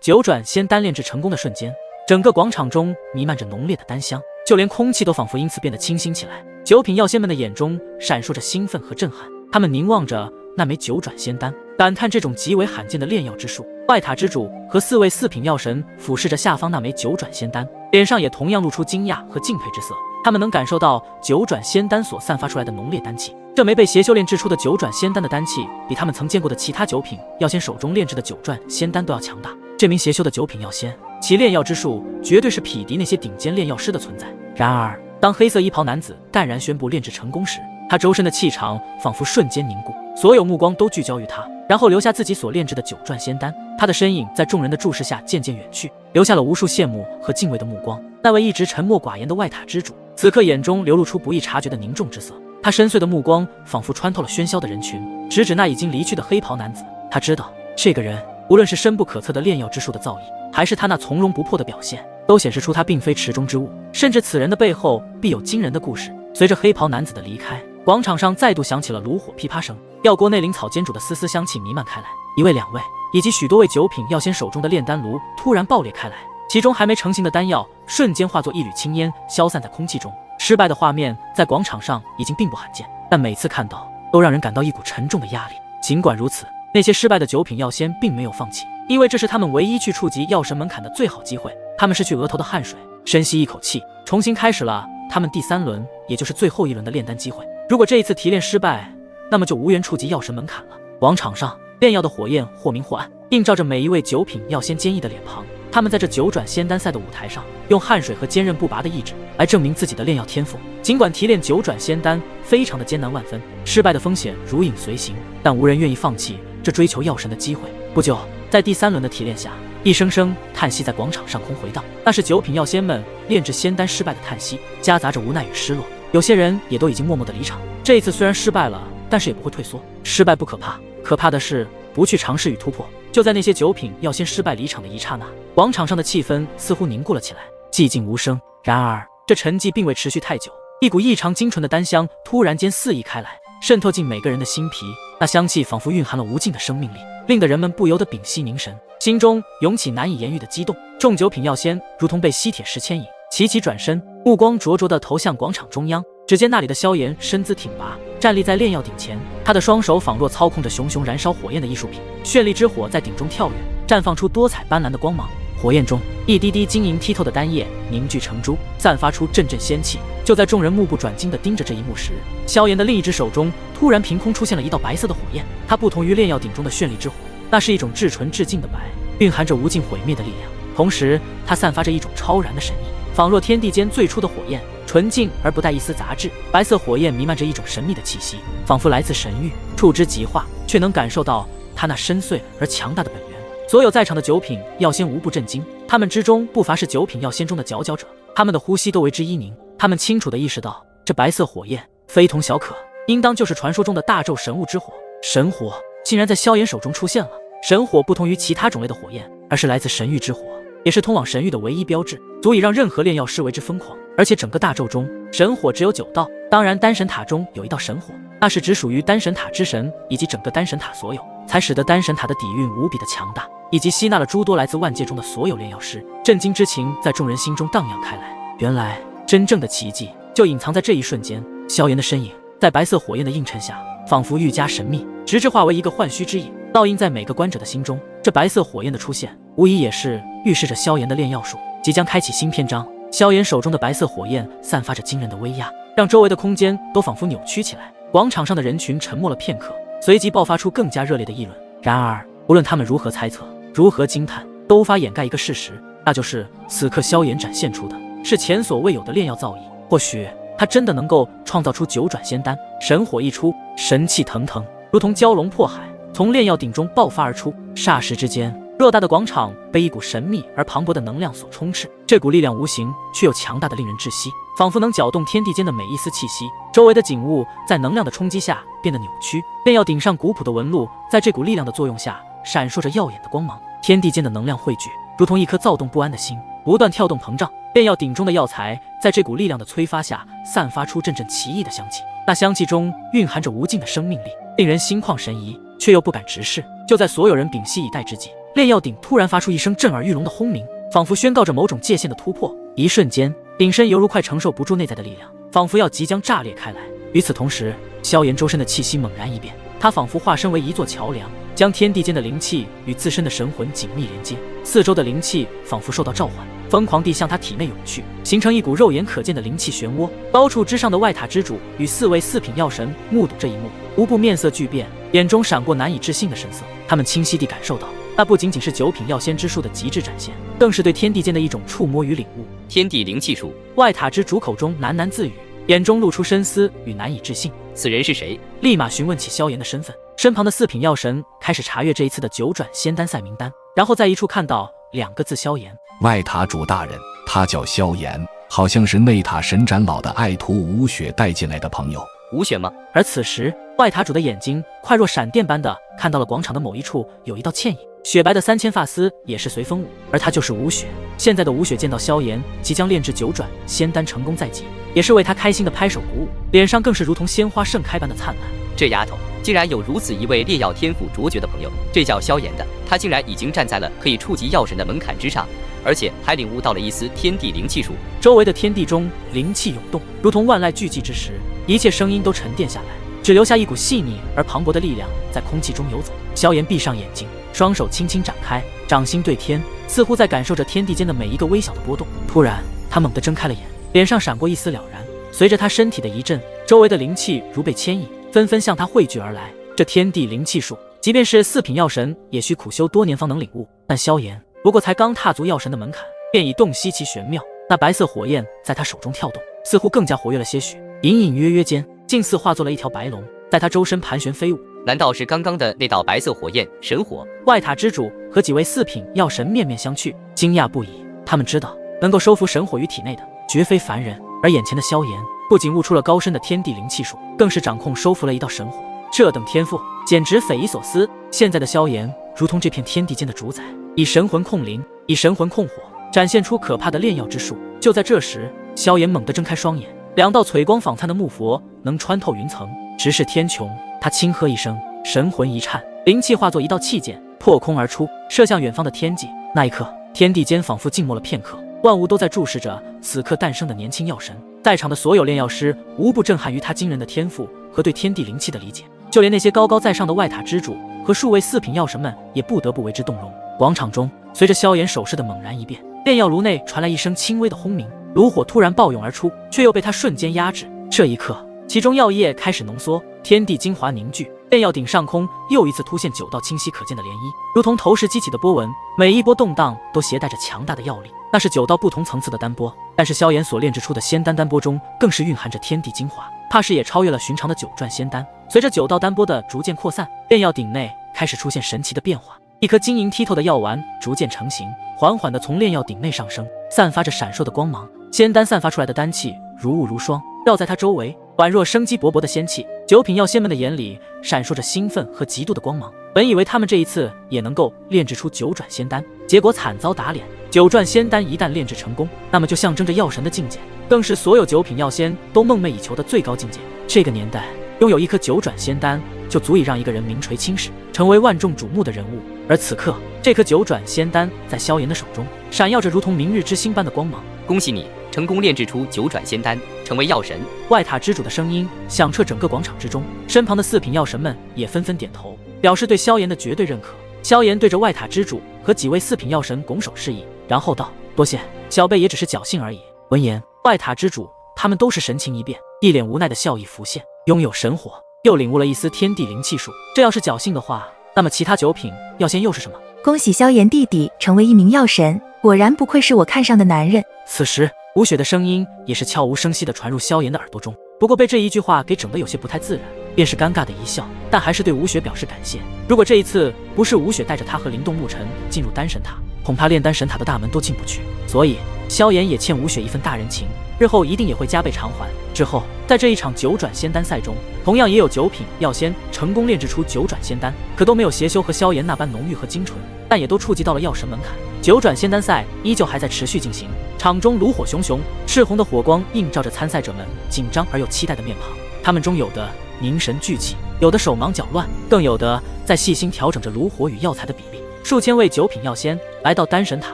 九转仙丹炼制成功的瞬间，整个广场中弥漫着浓烈的丹香，就连空气都仿佛因此变得清新起来。九品药仙们的眼中闪烁着兴奋和震撼，他们凝望着那枚九转仙丹，感叹这种极为罕见的炼药之术。外塔之主和4位4品药神俯视着下方那枚九转仙丹，脸上也同样露出惊讶和敬佩之色。他们能感受到九转仙丹所散发出来的浓烈丹气，这枚被邪修炼制出的九转仙丹的丹气，比他们曾见过的其他九品药仙手中炼制的九转仙丹都要强大。这名邪修的九品药仙，其炼药之术绝对是匹敌那些顶尖炼药师的存在。然而，当黑色衣袍男子淡然宣布炼制成功时，他周身的气场仿佛瞬间凝固，所有目光都聚焦于他，然后留下自己所炼制的九转仙丹。他的身影在众人的注视下渐渐远去，留下了无数羡慕和敬畏的目光。那位一直沉默寡言的外塔之主，此刻眼中流露出不易察觉的凝重之色。他深邃的目光仿佛穿透了喧嚣的人群，直指那已经离去的黑袍男子。他知道，这个人无论是深不可测的炼药之术的造诣，还是他那从容不迫的表现，都显示出他并非池中之物，甚至此人的背后必有惊人的故事。随着黑袍男子的离开，广场上再度响起了炉火噼啪声，药锅内灵草煎煮的丝丝香气弥漫开来。1位、2位以及许多位九品药仙手中的炼丹炉突然爆裂开来，其中还没成型的丹药瞬间化作一缕青烟，消散在空气中。失败的画面在广场上已经并不罕见，但每次看到都让人感到一股沉重的压力。尽管如此，那些失败的九品药仙并没有放弃，因为这是他们唯一去触及药神门槛的最好机会。他们拭去额头的汗水，深吸一口气，重新开始了他们第3轮，也就是最后一轮的炼丹机会。如果这一次提炼失败，那么就无缘触及药神门槛了。广场上炼药的火焰或明或暗，映照着每一位九品药仙坚毅的脸庞。他们在这九转仙丹赛的舞台上，用汗水和坚韧不拔的意志来证明自己的炼药天赋。尽管提炼九转仙丹非常的艰难万分，失败的风险如影随形，但无人愿意放弃这追求药神的机会。不久，在第3轮的提炼下，一声声叹息在广场上空回荡，那是九品药仙们炼制仙丹失败的叹息，夹杂着无奈与失落。有些人也都已经默默的离场。这一次虽然失败了，但是也不会退缩。失败不可怕，可怕的是不去尝试与突破。就在那些九品药仙失败离场的一刹那，广场上的气氛似乎凝固了起来，寂静无声。然而这沉寂并未持续太久，一股异常精纯的丹香突然间肆意开来，渗透进每个人的心脾。那香气仿佛蕴含了无尽的生命力，令得人们不由得屏息凝神，心中涌起难以言喻的激动。众九品药仙如同被吸铁石牵引，齐齐转身，目光灼灼地投向广场中央。只见那里的萧炎身姿挺拔，站立在炼药鼎前，他的双手仿若操控着熊熊燃烧火焰的艺术品，绚丽之火在鼎中跳跃，绽放出多彩斑斓的光芒。火焰中，一滴滴晶莹剔透的丹液凝聚成珠，散发出阵阵仙气。就在众人目不转睛地盯着这一幕时，萧炎的另一只手中突然凭空出现了一道白色的火焰。它不同于炼药鼎中的绚丽之火，那是一种至纯至净的白，蕴含着无尽毁灭的力量。同时，它散发着一种超然的神意，仿若天地间最初的火焰，纯净而不带一丝杂质。白色火焰弥漫着一种神秘的气息，仿佛来自神域，触之即化，却能感受到它那深邃而强大的本源。所有在场的九品药仙无不震惊，他们之中不乏是九品药仙中的佼佼者，他们的呼吸都为之一凝。他们清楚地意识到，这白色火焰非同小可，应当就是传说中的大咒神物之火。神火竟然在萧炎手中出现了。神火不同于其他种类的火焰，而是来自神域之火，也是通往神域的唯一标志，足以让任何炼药师为之疯狂。而且整个大咒中，神火只有9道，当然丹神塔中有一道神火，那是只属于丹神塔之神以及整个丹神塔所有，才使得丹神塔的底蕴无比的强大，以及吸纳了诸多来自万界中的所有炼药师。震惊之情在众人心中荡漾开来。原来真正的奇迹就隐藏在这一瞬间。萧炎的身影在白色火焰的映衬下，仿佛愈加神秘，直至化为一个幻虚之影，烙印在每个观者的心中。这白色火焰的出现，无疑也是预示着萧炎的炼药术即将开启新篇章。萧炎手中的白色火焰散发着惊人的威压，让周围的空间都仿佛扭曲起来。广场上的人群沉默了片刻，随即爆发出更加热烈的议论。然而无论他们如何猜测，如何惊叹，都无法掩盖一个事实，那就是此刻萧炎展现出的是前所未有的炼药造诣。或许他真的能够创造出九转仙丹。神火一出，神气腾腾，如同蛟龙破海，从炼药鼎中爆发而出。霎时之间，偌大的广场被一股神秘而磅礴的能量所充斥，这股力量无形却又强大的令人窒息，仿佛能搅动天地间的每一丝气息。周围的景物在能量的冲击下变得扭曲，炼药鼎上古朴的纹路在这股力量的作用下闪烁着耀眼的光芒。天地间的能量汇聚，如同一颗躁动不安的心，不断跳动膨胀。炼药鼎中的药材在这股力量的催发下散发出阵阵奇异的香气，那香气中蕴含着无尽的生命力，令人心旷神怡，却又不敢直视。就在所有人屏息以待之际，炼药鼎突然发出一声震耳欲聋的轰鸣，仿佛宣告着某种界限的突破。一瞬间，鼎身犹如快承受不住内在的力量，仿佛要即将炸裂开来。与此同时，萧炎周身的气息猛然一变，他仿佛化身为一座桥梁，将天地间的灵气与自身的神魂紧密连接。四周的灵气仿佛受到召唤，疯狂地向他体内涌去，形成一股肉眼可见的灵气漩涡。高处之上的外塔之主与4位四品药神目睹这一幕，无不面色巨变，眼中闪过难以置信的神色。他们清晰地感受到，那不仅仅是9品药仙之术的极致展现，更是对天地间的一种触摸与领悟。天地灵气术，外塔之主口中喃喃自语，眼中露出深思与难以置信。此人是谁？立马询问起萧炎的身份。身旁的4品药神开始查阅这一次的9转仙丹赛名单，然后在一处看到2个字：萧炎。外塔主大人，他叫萧炎，好像是内塔神长老的爱徒吴雪带进来的朋友。吴雪吗？而此时，外塔主的眼睛快若闪电般的看到了广场的某一处有一道倩影，雪白的3000发丝也是随风舞，而她就是吴雪。现在的吴雪见到萧炎即将炼制9转仙丹成功在即，也是为他开心的拍手鼓舞，脸上更是如同鲜花盛开般的灿烂。这丫头竟然有如此一位炼药天赋卓绝的朋友，这叫萧炎的，他竟然已经站在了可以触及药神的门槛之上，而且还领悟到了一丝天地灵气术。周围的天地中灵气涌动，如同万籁俱寂之时，一切声音都沉淀下来，只留下一股细腻而磅礴的力量在空气中游走。萧炎闭上眼睛，双手轻轻展开，掌心对天，似乎在感受着天地间的每一个微小的波动。突然，他猛地睁开了眼，脸上闪过一丝了然。随着他身体的一震，周围的灵气如被牵引，纷纷向他汇聚而来。这天地灵气术，即便是4品药神也需苦修多年方能领悟，但萧炎不过才刚踏足药神的门槛，便已洞悉其玄妙。那白色火焰在他手中跳动，似乎更加活跃了些许，隐隐约约间，竟似化作了一条白龙，在他周身盘旋飞舞。难道是刚刚的那道白色火焰神火？外塔之主和几位4品药神面面相觑，惊讶不已。他们知道，能够收服神火于体内的绝非凡人，而眼前的萧炎不仅悟出了高深的天地灵气术，更是掌控收服了一道神火。这等天赋简直匪夷所思。现在的萧炎如同这片天地间的主宰，以神魂控灵，以神魂控火，展现出可怕的炼药之术。就在这时，萧炎猛地睁开双眼，2道璀光访灿的木佛能穿透云层，直视天穹。他轻喝一声，神魂一颤，灵气化作一道气箭破空而出，射向远方的天际。那一刻，天地间仿佛静默了片刻，万物都在注视着此刻诞生的年轻药神。在场的所有炼药师无不震撼于他惊人的天赋和对天地灵气的理解，就连那些高高在上的外塔之主和数位4品药神们也不得不为之动容。广场中，随着萧炎手势的猛然一变，炼药炉内传来一声轻微的轰鸣，炉火突然暴涌而出，却又被他瞬间压制。这一刻，其中药液开始浓缩，天地精华凝聚，炼药鼎上空又一次突现9道清晰可见的涟漪，如同投石激起的波纹，每一波动荡都携带着强大的药力。那是9道不同层次的丹波，但是萧炎所炼制出的仙丹丹波中更是蕴含着天地精华，怕是也超越了寻常的9转仙丹。随着9道丹波的逐渐扩散，炼药鼎内开始出现神奇的变化，一颗晶莹剔透的药丸逐渐成型，缓缓地从炼药鼎内上升，散发着闪烁的光芒。仙丹散发出来的丹气如雾如霜，绕在它周围，宛若生机勃勃的仙气。9品药仙们的眼里闪烁着兴奋和极度的光芒，本以为他们这一次也能够炼制出9转仙丹，结果惨遭打脸。9转仙丹一旦炼制成功，那么就象征着药神的境界，更是所有9品药仙都梦寐以求的最高境界。这个年代，拥有一颗9转仙丹就足以让一个人名垂青史，成为万众瞩目的人物。而此刻，这颗9转仙丹在萧炎的手中闪耀着如同明日之星般的光芒。恭喜你成功炼制出9转仙丹，成为药神。外塔之主的声音响彻整个广场之中，身旁的4品药神们也纷纷点头，表示对萧炎的绝对认可。萧炎对着外塔之主和几位4品药神拱手示意，然后道：“多谢，小辈也只是侥幸而已。”闻言，外塔之主他们都是神情一变，一脸无奈的笑意浮现。拥有神火，又领悟了一丝天地灵气术，这要是侥幸的话，那么其他9品药仙又是什么？恭喜萧炎弟弟成为一名药神，果然不愧是我看上的男人。此时，吴雪的声音也是悄无声息地传入萧炎的耳朵中，不过被这一句话给整得有些不太自然，便是尴尬的一笑，但还是对吴雪表示感谢。如果这一次不是吴雪带着他和灵动牧尘进入丹神塔，恐怕炼丹神塔的大门都进不去。所以萧炎也欠吴雪一份大人情，日后一定也会加倍偿还。之后，在这一场9转仙丹赛中，同样也有9品药仙成功炼制出9转仙丹，可都没有邪修和萧炎那般浓郁和精纯，但也都触及到了药神门槛。9转仙丹赛依旧还在持续进行，场中炉火熊熊，赤红的火光映照着参赛者们紧张而又期待的面庞。他们中有的凝神聚气，有的手忙脚乱，更有的在细心调整着炉火与药材的比例。数千位九品药仙来到丹神塔，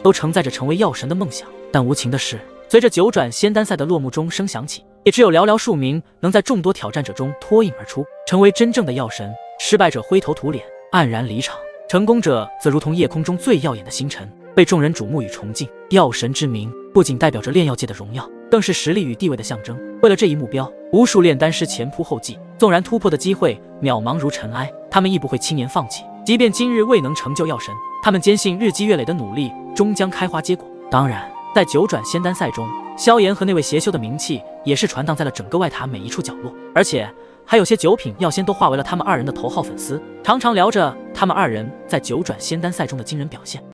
都承载着成为药神的梦想。但无情的是，随着九转仙丹赛的落幕钟声响起，也只有寥寥数名能在众多挑战者中脱颖而出，成为真正的药神。失败者灰头土脸，黯然离场；成功者则如同夜空中最耀眼的星辰，被众人瞩目与崇敬。药神之名不仅代表着炼药界的荣耀，更是实力与地位的象征。为了这一目标，无数炼丹师前仆后继，纵然突破的机会渺茫如尘埃，他们亦不会轻言放弃。即便今日未能成就药神，他们坚信日积月累的努力终将开花结果。当然，在九转仙丹赛中，萧炎和那位邪修的名气也是传荡在了整个外塔每一处角落，而且还有些九品药仙都化为了他们二人的头号粉丝，常常聊着他们二人在九转仙丹赛中的惊人表现。